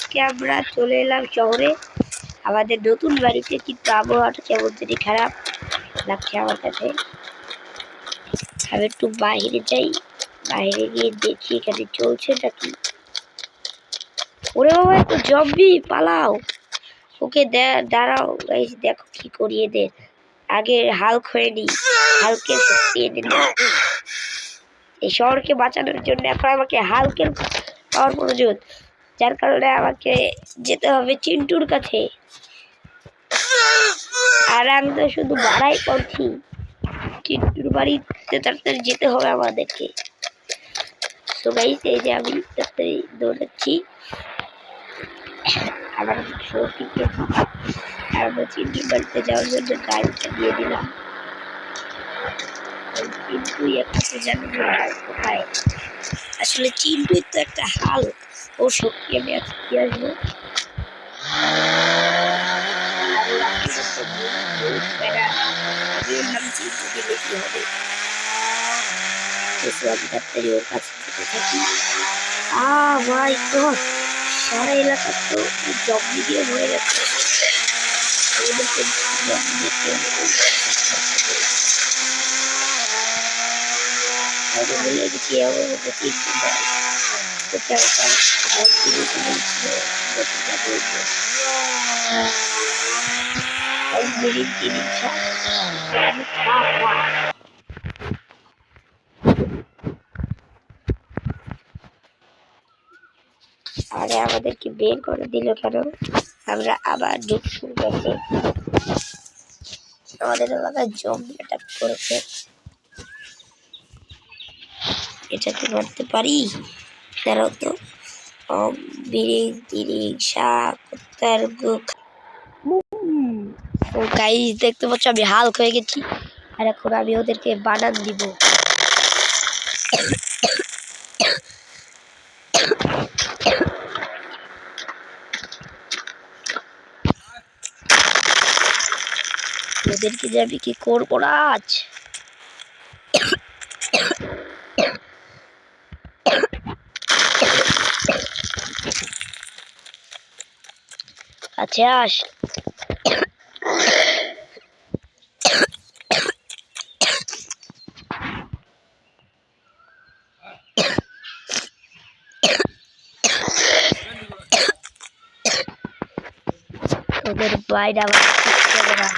আজকে আমরা চলে এলাম শহরে আমাদের নতুন বাড়িতে, কিন্তু আবহাওয়াটা কেমন জানি খারাপ লাগছে আমার কাছে। আমি একটু বাইরে যাই, বাইরে গিয়ে দেখি এখানে চলছে নাকি। ওরে বাবা, একটু জম্বি, পালাও। ওকে দাঁড়াও গাইস, দেখো কি করিয়ে দে। আগে হাল্ক হয়ে নি, হালকে শক্তি এনে নি। এই শহরকে বাঁচানোর জন্য এখন আমাকে হালকের পাওয়ার প্রয়োজন, যার কারণে আমাকে যেতে হবে চিন্টুর কাছে। আর আমি তো শুধু বাড়াই করছি, চিন্টুর বাড়িতে তাড়াতাড়ি যেতে হবে আমাদেরকে। তো গাইস, এই যে আমি তাড়াতাড়ি দৌড়াচ্ছি আমার শক্তিকে, আর আমরা চিন্টুর বাড়িতে যাওয়ার জন্য গাড়িটা দিয়ে দিলাম। চিন্টু একসাথে জানো কোথায়? আসলে চিন্টুই তো একটা হাল্ক, ও শক্তি আমি আজকে আসবো। সারা এলাকা তো জম্বি দিয়ে ভরে গেছে। আরে আমাদেরকে বের করে দিল কেন? আমরা আবার ঢুক শুরু করছি। আমাদের এলাকায় জম্বি অ্যাটাক করেছে। এটাকে মারতে পারি? তারাও তো ও গাইস, দেখতে পাচ্ছ আমি হাল্ক হয়ে গেছি, আর এখন আমি ওদেরকে বানান দিব। ওদেরকে যে আমি কি করবো না আজ। আচ্ছা আস, ওদের বাইরে আবার না।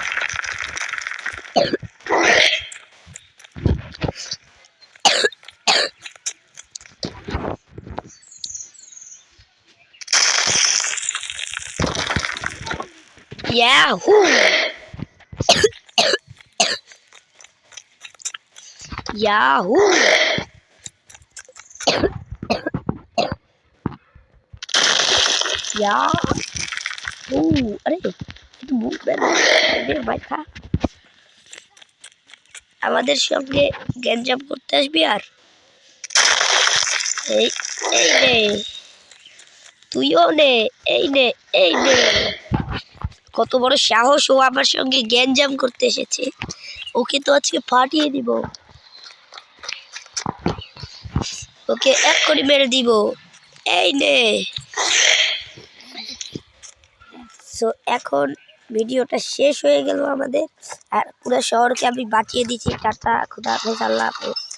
Yahoo! Yahoo! Yahoo! আরে একটু মুখ বের ভাই খা। আমাদের সঙ্গে গ্যাঞ্জাম করতে আসবি? আর এই এই নে, তুইও নে, এই নে, এই নে। কত বড় সাহস, ও আমার সঙ্গে গ্যাঞ্জাম করতে এসেছে। ওকে তো আজকে ফাটিয়ে দিব, ওকে এক করে মেরে দিব। এই নে। সো এখন ভিডিওটা শেষ হয়ে গেল আমাদের, আর পুরো শহরকে আমি বাঁচিয়ে দিচ্ছি। টাটা, খুদা হাফেজ, আল্লাহ হাফেজ।